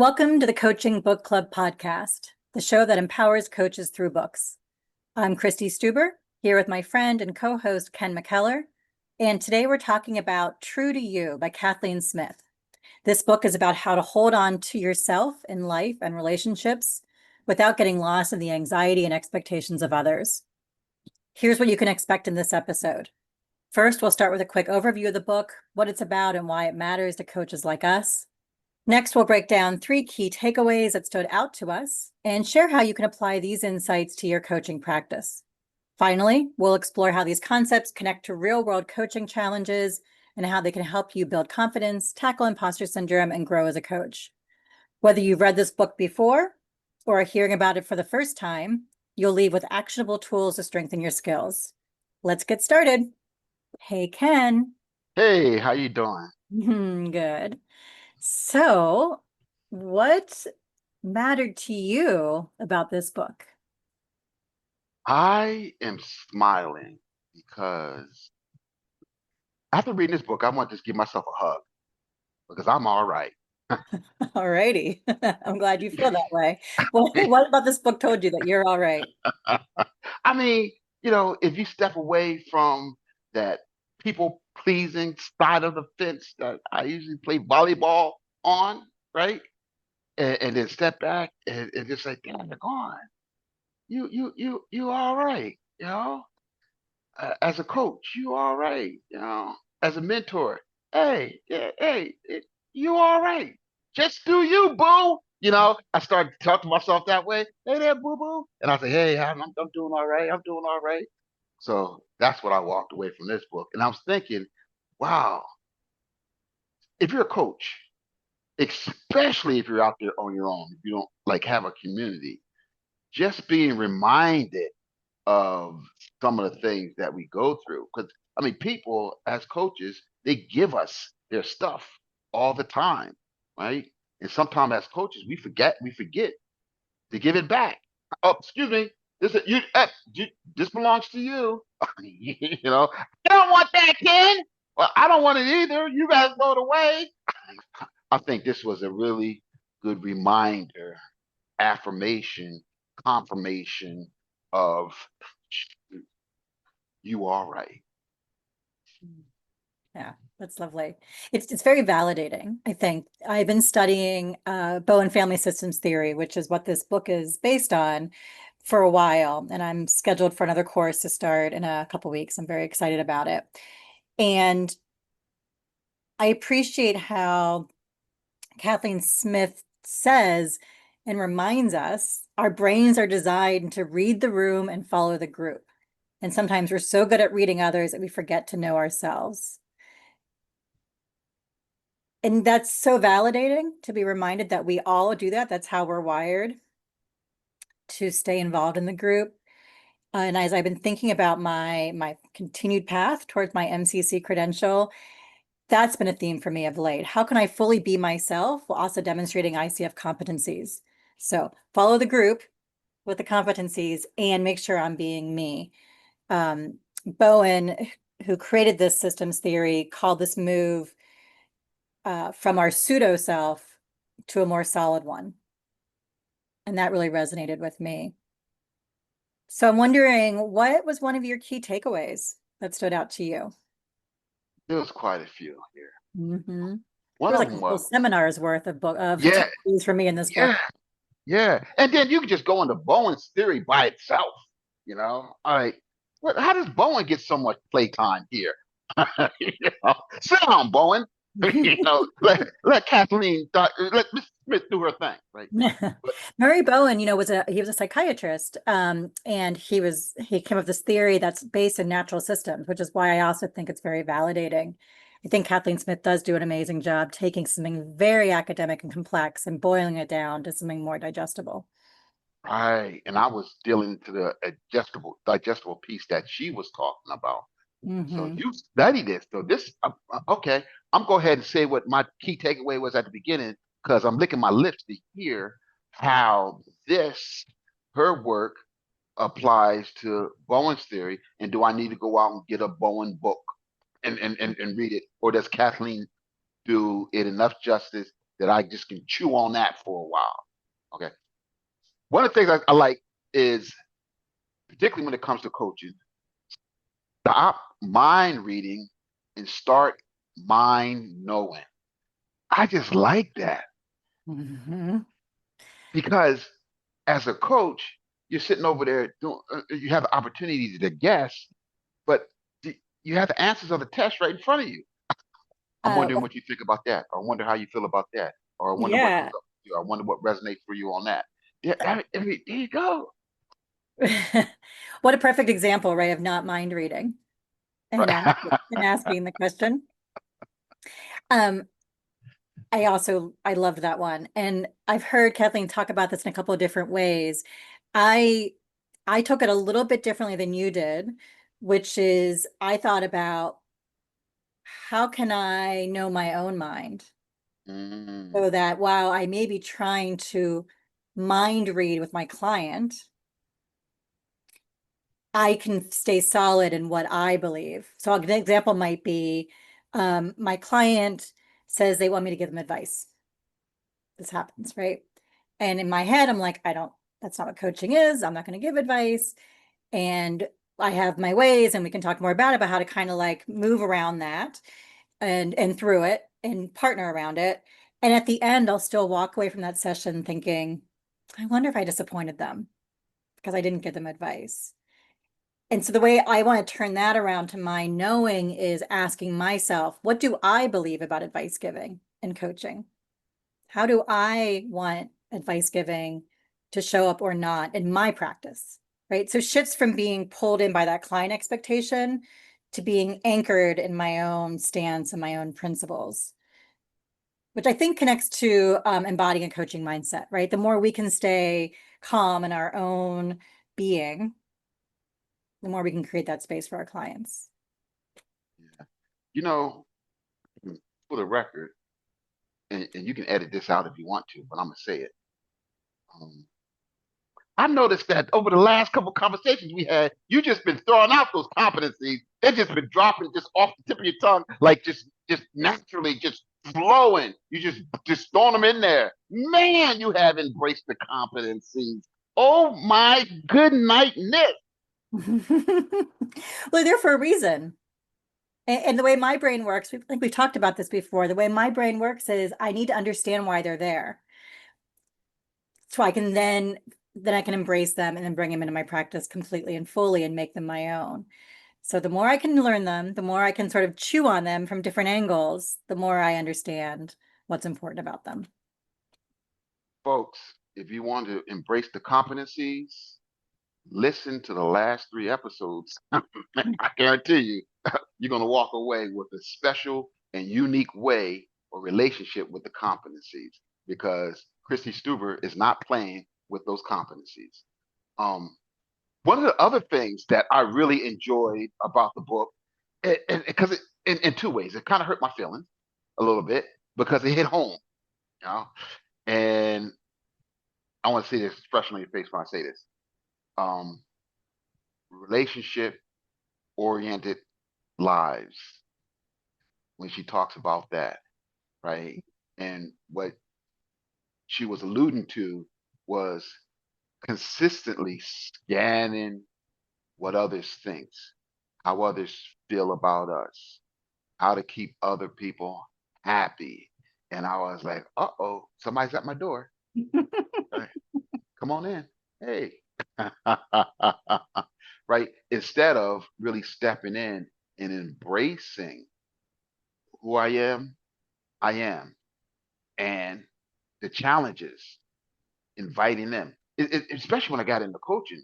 Welcome to the Coaching Book Club podcast, the show that empowers coaches through books. I'm Christy Stuber, here with my friend and co-host Ken McKellar, and today we're talking about True to You by Kathleen Smith. This book is about how to hold on to yourself in life and relationships without getting lost in the anxiety and expectations of others. Here's what you can expect in this episode. First, we'll start with a quick overview of the book, what it's about and why it matters to coaches like us. Next, we'll break down 3 key takeaways that stood out to us and share how you can apply these insights to your coaching practice. Finally, we'll explore how these concepts connect to real-world coaching challenges and how they can help you build confidence, tackle imposter syndrome, and grow as a coach. Whether you've read this book before or are hearing about it for the first time, you'll leave with actionable tools to strengthen your skills. Let's get started. Hey, Ken. Hey, how you doing? Good. So, what mattered to you about this book? I am smiling because after reading this book, I want to just give myself a hug because I'm all right. All righty. I'm glad you feel that way. What about this book told you that you're all right? I mean, if you step away from that people pleasing side of the fence that I usually play volleyball on, right? And then step back and just say, damn, they're gone. You all right, as a coach, you all right, as a mentor, hey, yeah, hey, you all right. Just do you, boo. I started to talk to myself that way. Hey there, boo boo. And I say, hey, I'm doing all right. I'm doing all right. So that's what I walked away from this book. And I was thinking, wow, if you're a coach, especially if you're out there on your own, if you don't like have a community, just being reminded of some of the things that we go through. Because I mean, people as coaches, they give us their stuff all the time, right? And sometimes as coaches, we forget to give it back. Oh, excuse me, this belongs to you. You know, I don't want that, Ken. Well, I don't want it either. You guys throw it away. I think this was a really good reminder, affirmation, confirmation of you all right. Yeah, that's lovely. It's very validating, I think. I've been studying Bowen Family Systems theory, which is what this book is based on, for a while, and I'm scheduled for another course to start in a couple weeks. I'm very excited about it. And I appreciate how Kathleen Smith says and reminds us our brains are designed to read the room and follow the group. And sometimes we're so good at reading others that we forget to know ourselves. And that's so validating to be reminded that we all do that. That's how we're wired to stay involved in the group. And as I've been thinking about my continued path towards my MCC credential, that's been a theme for me of late. How can I fully be myself while also demonstrating ICF competencies? So follow the group with the competencies and make sure I'm being me. Bowen, who created this systems theory, called this move from our pseudo self to a more solid one. And that really resonated with me. So I'm wondering, what was one of your key takeaways that stood out to you? There was quite a few here. Mm-hmm. One There was of like a them whole was, seminar's worth of book of yeah, takeaways for me in this book. yeah, yeah. And then you can just go into Bowen's theory by itself. All right. How does Bowen get so much playtime here? Sit down, Bowen. Let Kathleen, let Miss Smith do her thing, right? But Murray Bowen, he was a psychiatrist, and he came up with this theory that's based in natural systems, which is why I also think it's very validating. I think Kathleen Smith does do an amazing job taking something very academic and complex and boiling it down to something more digestible. right, and I was dealing to the digestible piece that she was talking about. So Hmm. you study this. So this, okay. I'm go ahead and say what my key takeaway was at the beginning because I'm licking my lips to hear how this her work applies to Bowen's theory, and do I need to go out and get a Bowen book and read it, or does Kathleen do it enough justice that I just can chew on that for a while. Okay. One of the things I like is, particularly when it comes to coaching, stop mind reading and start mind knowing. I just like that Mhm. because as a coach, you're sitting over there doing, you have the opportunity to guess, but you have the answers of the test right in front of you. I'm wondering Well, what you think about that. Or I wonder how you feel about that. Or I wonder what comes yeah. up for you. I wonder what resonates for you on that. Yeah, there you go. What a perfect example, right, of not mind reading and Right. asking the question. Um, I loved that one. And I've heard Kathleen talk about this in a couple of different ways. I I took it a little bit differently than you did, which is I thought about how can I know my own mind Mm, so that while I may be trying to mind read with my client, I can stay solid in what I believe. So an example might be my client says they want me to give them advice. This happens, right? And in my head, I'm like, that's not what coaching is. I'm not going to give advice. And I have my ways, and we can talk more about how to kind of like move around that and through it and partner around it. And at the end, I'll still walk away from that session thinking, I wonder if I disappointed them because I didn't give them advice. And so the way I want to turn that around to my knowing is asking myself, what do I believe about advice giving and coaching? How do I want advice giving to show up or not in my practice? Right. So shifts from being pulled in by that client expectation to being anchored in my own stance and my own principles, which I think connects to embodying a coaching mindset, right? The more we can stay calm in our own being, the more we can create that space for our clients. yeah. You know, for the record, and you can edit this out if you want to, but I'm gonna say it. Um, I noticed that over the last couple conversations we had, you just been throwing out those competencies. They've just been dropping just off the tip of your tongue, like just naturally, just flowing. You just throwing them in there. Man, you have embraced the competencies. Oh my good nightness. Well, they're there for a reason. And the way my brain works, I think we've talked about this before. The way my brain works is I need to understand why they're there. So I can then I can embrace them and then bring them into my practice completely and fully and make them my own. So the more I can learn them, the more I can sort of chew on them from different angles, the more I understand what's important about them. Folks, if you want to embrace the competencies, listen to the last three episodes. I guarantee you, you're going to walk away with a special and unique way or relationship with the competencies because Christy Stuber is not playing with those competencies. Um, One of the other things that I really enjoyed about the book, and because in two ways, it kind of hurt my feelings a little bit because it hit home, you know. And I want to see this expression on your face when I say this. Um, Relationship oriented lives when she talks about that, right? And what she was alluding to was consistently scanning what others think, how others feel about us, how to keep other people happy. And I was like, uh-oh, somebody's at my door. Right, come on in. Hey. Right? Instead of really stepping in and embracing who I am, and the challenges, inviting them. Especially when I got into coaching.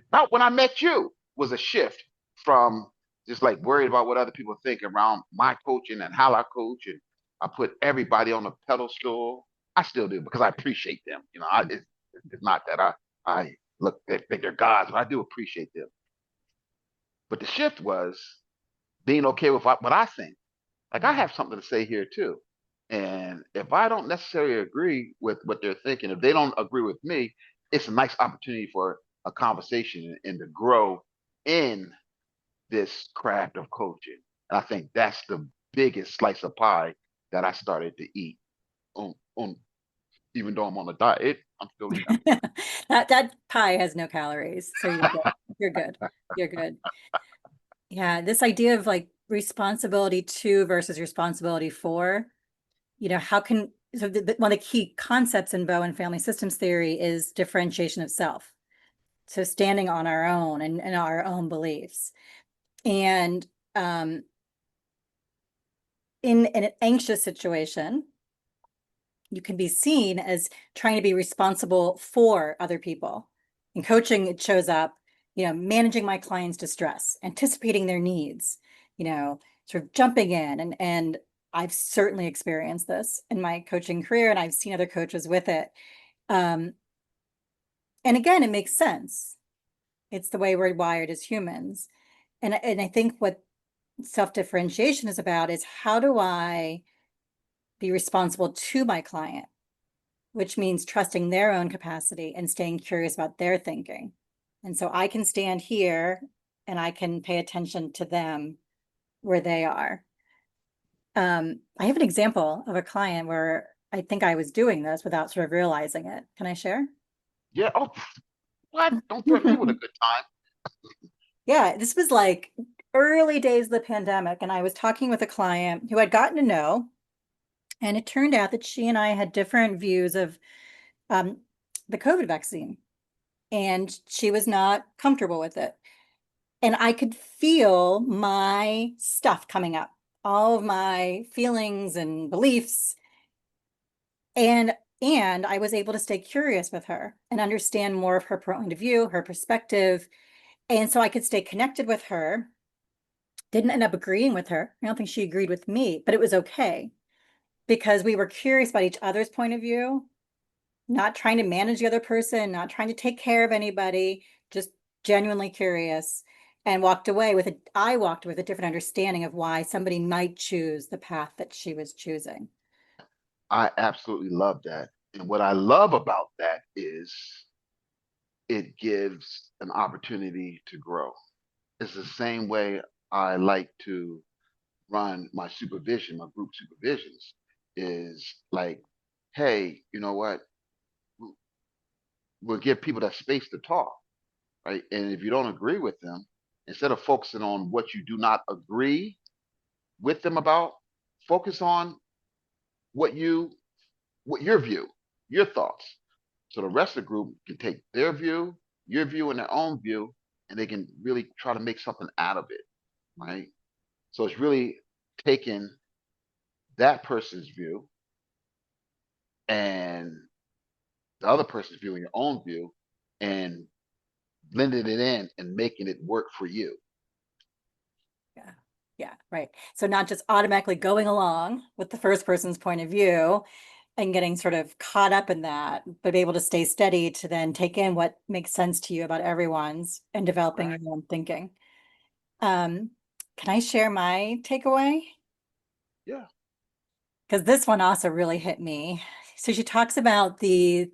About when I met you was a shift from just like worried about what other people think around my coaching and how I coach, and I put everybody on a pedestal. I still do because I appreciate them. You know, it's not that I look they think they're gods, but I do appreciate them. But the shift was being okay with what I think. Like I have something to say here too. And if I don't necessarily agree with what they're thinking, if they don't agree with me, it's a nice opportunity for a conversation and to grow in this craft of coaching. And I think that's the biggest slice of pie that I started to eat on even though I'm on a diet, I'm still eating healthy. That pie has no calories, so you're good. You're good. You're good. Yeah, this idea of like responsibility to versus responsibility for, how can, so one of the key concepts in Bowen Family Systems theory is differentiation of self. So standing on our own and our own beliefs. And in an anxious situation, you can be seen as trying to be responsible for other people. In coaching, it shows up, managing my clients' distress, anticipating their needs, sort of jumping in. And I've certainly experienced this in my coaching career, and I've seen other coaches with it. And again, it makes sense. It's the way we're wired as humans. And I think what self-differentiation is about is how do I be responsible to my client, which means trusting their own capacity and staying curious about their thinking. And so I can stand here and I can pay attention to them where they are. I have an example of a client where I think I was doing this without sort of realizing it. Can I share? Yeah. Oh, what? Don't threaten me with a good time. Yeah, this was like early days of the pandemic, and I was talking with a client who I'd gotten to know, and it turned out that she and I had different views of um, the COVID vaccine, and she was not comfortable with it. And I could feel my stuff coming up, all of my feelings and beliefs. And I was able to stay curious with her and understand more of her point of view, her perspective. And so I could stay connected with her. Didn't end up agreeing with her. I don't think she agreed with me, but it was okay because we were curious about each other's point of view, not trying to manage the other person, not trying to take care of anybody, just genuinely curious, and I walked with a different understanding of why somebody might choose the path that she was choosing. I absolutely love that. And what I love about that is it gives an opportunity to grow. It's the same way I like to run my supervision, my group supervisions, is like, hey, you know what? We'll give people that space to talk, right? And if you don't agree with them, instead of focusing on what you do not agree with them about, focus on what you what your view, your thoughts. So the rest of the group can take their view, your view, and their own view, and they can really try to make something out of it, right? So it's really taking that person's view and the other person's view and your own view and blending it in and making it work for you. Yeah. Yeah, right. So not just automatically going along with the first person's point of view and getting sort of caught up in that, but be able to stay steady to then take in what makes sense to you about everyone's and developing Right. your own thinking. Um, can I share my takeaway? Yeah. Because this one also really hit me. So she talks about these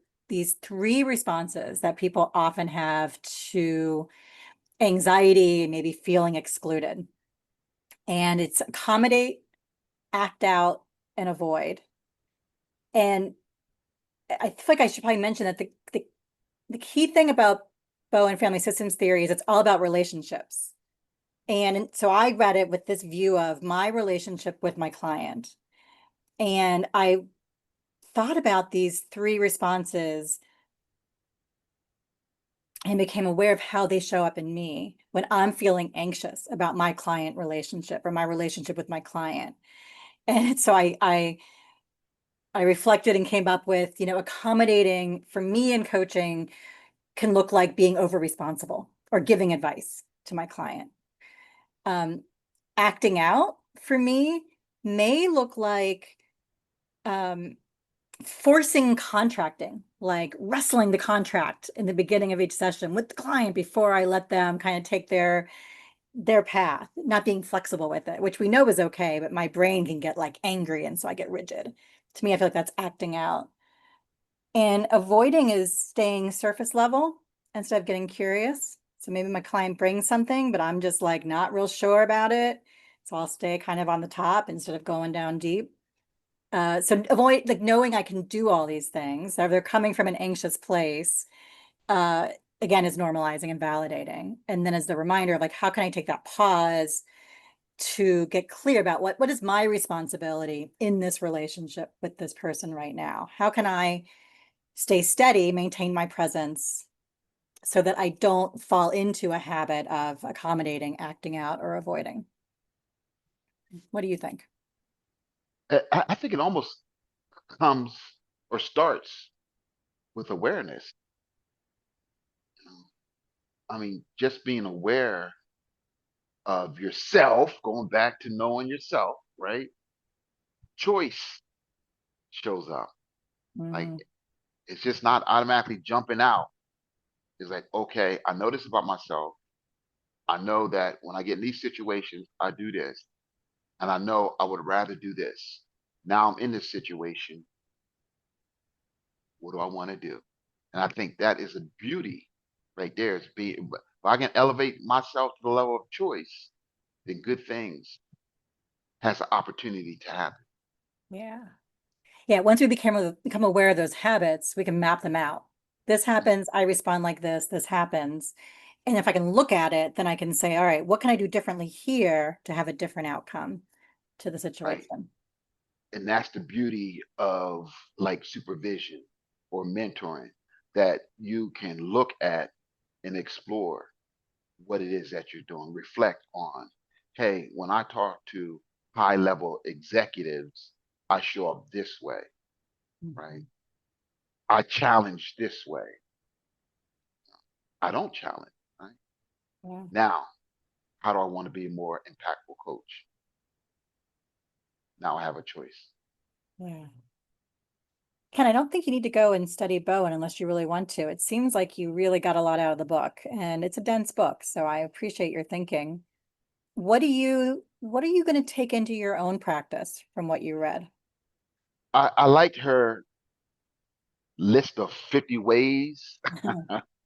three responses that people often have to anxiety, maybe feeling excluded. And it's accommodate, act out, and avoid. And I feel like I should probably mention that the key thing about Bowen Family Systems theory is it's all about relationships. And so I read it with this view of my relationship with my client. And I thought about these three responses and became aware of how they show up in me when I'm feeling anxious about my client relationship or my relationship with my client. And so I reflected and came up with, accommodating for me in coaching can look like being over responsible or giving advice to my client. Um, Acting out for me may look like um, forcing contracting, like wrestling the contract in the beginning of each session with the client before I let them kind of take their path, not being flexible with it, which we know is okay, but my brain can get like angry and so I get rigid. To me, I feel like that's acting out. And avoiding is staying surface level instead of getting curious. So maybe my client brings something, but I'm just like not real sure about it. So I'll stay kind of on the top instead of going down deep. So avoid like knowing I can do all these things, or they're coming from an anxious place, uh, again, is normalizing and validating. And then as the reminder of like, how can I take that pause to get clear about what is my responsibility in this relationship with this person right now? How can I stay steady, maintain my presence so that I don't fall into a habit of accommodating, acting out, or avoiding? What do you think? I think it almost comes or starts with awareness. I mean, just being aware of yourself, going back to knowing yourself, right? Choice shows up. Like Mhm. it's just not automatically jumping out. It's like, okay, I know this about myself. I know that when I get in these situations, I do this. And I know I would rather do this. Now I'm in this situation. What do I want to do? And I think that is a beauty right there. It's being, if I can elevate myself to the level of choice, then good things has the opportunity to happen. Yeah. Yeah, once we become aware of those habits, we can map them out. This happens, I respond like this happens. And if I can look at it, then I can say, all right, what can I do differently here to have a different outcome to the Right. situation? And that's the beauty of like supervision or mentoring that you can look at and explore what it is that you're doing, reflect on. Hey, when I talk to high level executives, I show up this way, right? Mhm. I challenge this way. I don't challenge, right? Yeah, Now, how do I want to be a more impactful coach? Now I have a choice. yeah. Ken, I don't think you need to go and study Bowen unless you really want to. It seems like you really got a lot out of the book, and it's a dense book, so I appreciate your thinking. What are you going to take into your own practice from what you read? I liked her list of 50 ways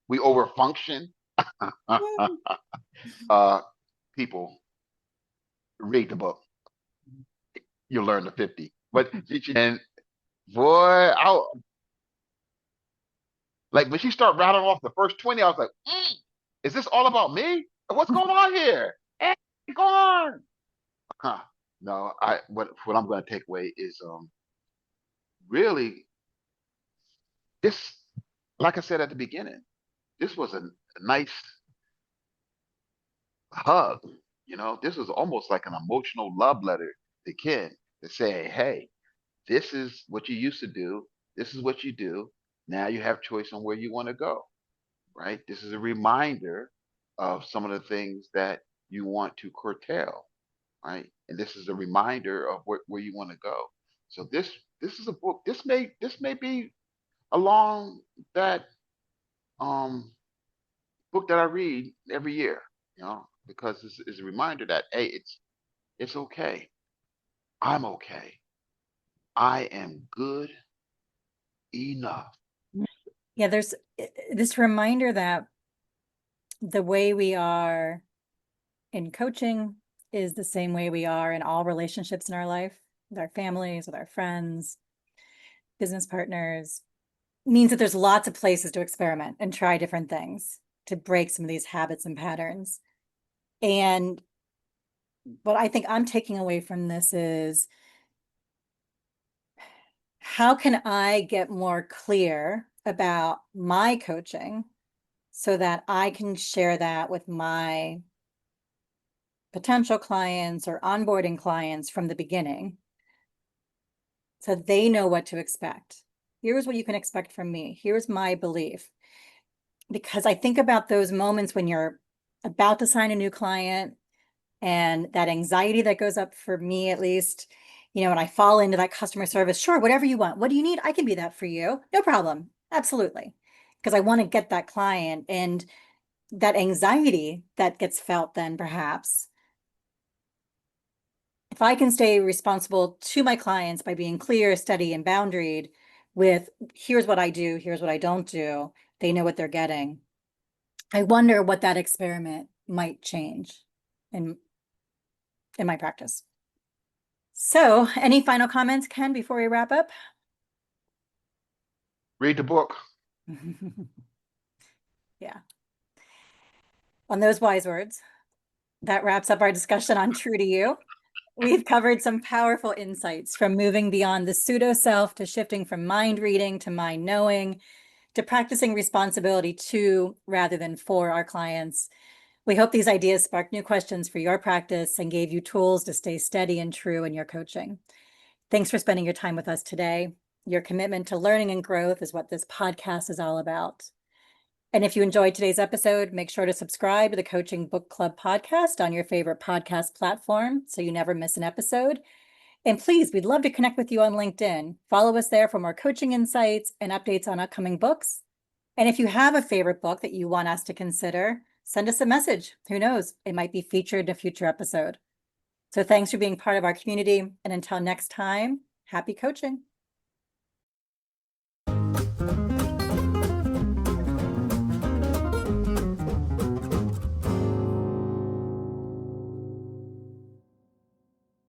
we overfunction. uh, People, read the book. You'll learn the 50. But and boy, I like when she started rattling off the first 20, I was like, is this all about me? What's going on here? Hey, go on. Huh. No, I what I'm going to take away is really this. Like I said at the beginning, this was a nice hug. You know, this was almost like an emotional love letter to Ken to say, hey, this is what you used to do. This is what you do. Now you have choice on where you want to go, right? This is a reminder of some of the things that you want to curtail, right? And this is a reminder of where you want to go. So this is a book. This may be along that um book that I read every year, you know, because this is a reminder that hey, it's okay. I'm okay. I am good enough. Yeah, there's this reminder that the way we are in coaching is the same way we are in all relationships in our life, with our families, with our friends, business partners, means that there's lots of places to experiment and try different things to break some of these habits and patterns. And what I think I'm taking away from this is how can I get more clear about my coaching so that I can share that with my potential clients or onboarding clients from the beginning so they know what to expect. Here's what you can expect from me. Here's my belief. Because I think about those moments when you're about to sign a new client and that anxiety that goes up for me, at least, and I fall into that customer service. Sure, whatever you want. What do you need? I can be that for you. No problem. Absolutely. Because I want to get that client and that anxiety that gets felt then perhaps if I can stay responsible to my clients by being clear, steady, and boundaried with here's what I do, here's what I don't do, they know what they're getting. I wonder what that experiment might change in in my practice. So, any final comments, Ken, before we wrap up? Read the book. Yeah. On those wise words, that wraps up our discussion on True to You. We've covered some powerful insights from moving beyond the pseudo self to shifting from mind reading to mind knowing to practicing responsibility to rather than for our clients. We hope these ideas sparked new questions for your practice and gave you tools to stay steady and true in your coaching. Thanks for spending your time with us today. Your commitment to learning and growth is what this podcast is all about. And if you enjoyed today's episode, make sure to subscribe to the Coaching Book Club podcast on your favorite podcast platform so you never miss an episode. And please, we'd love to connect with you on LinkedIn. Follow us there for more coaching insights and updates on upcoming books. And if you have a favorite book that you want us to consider, send us a message. Who knows? It might be featured in a future episode. So thanks for being part of our community. And until next time, happy coaching.